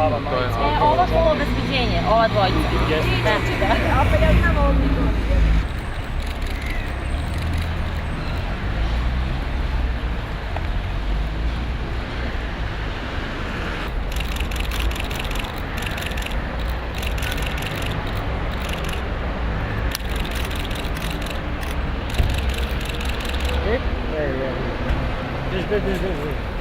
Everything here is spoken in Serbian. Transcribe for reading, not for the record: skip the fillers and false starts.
prava majica. Ovo su obezbeđenje, ova dvojica. Jeste. Opet ja znam ovo mi. Drži.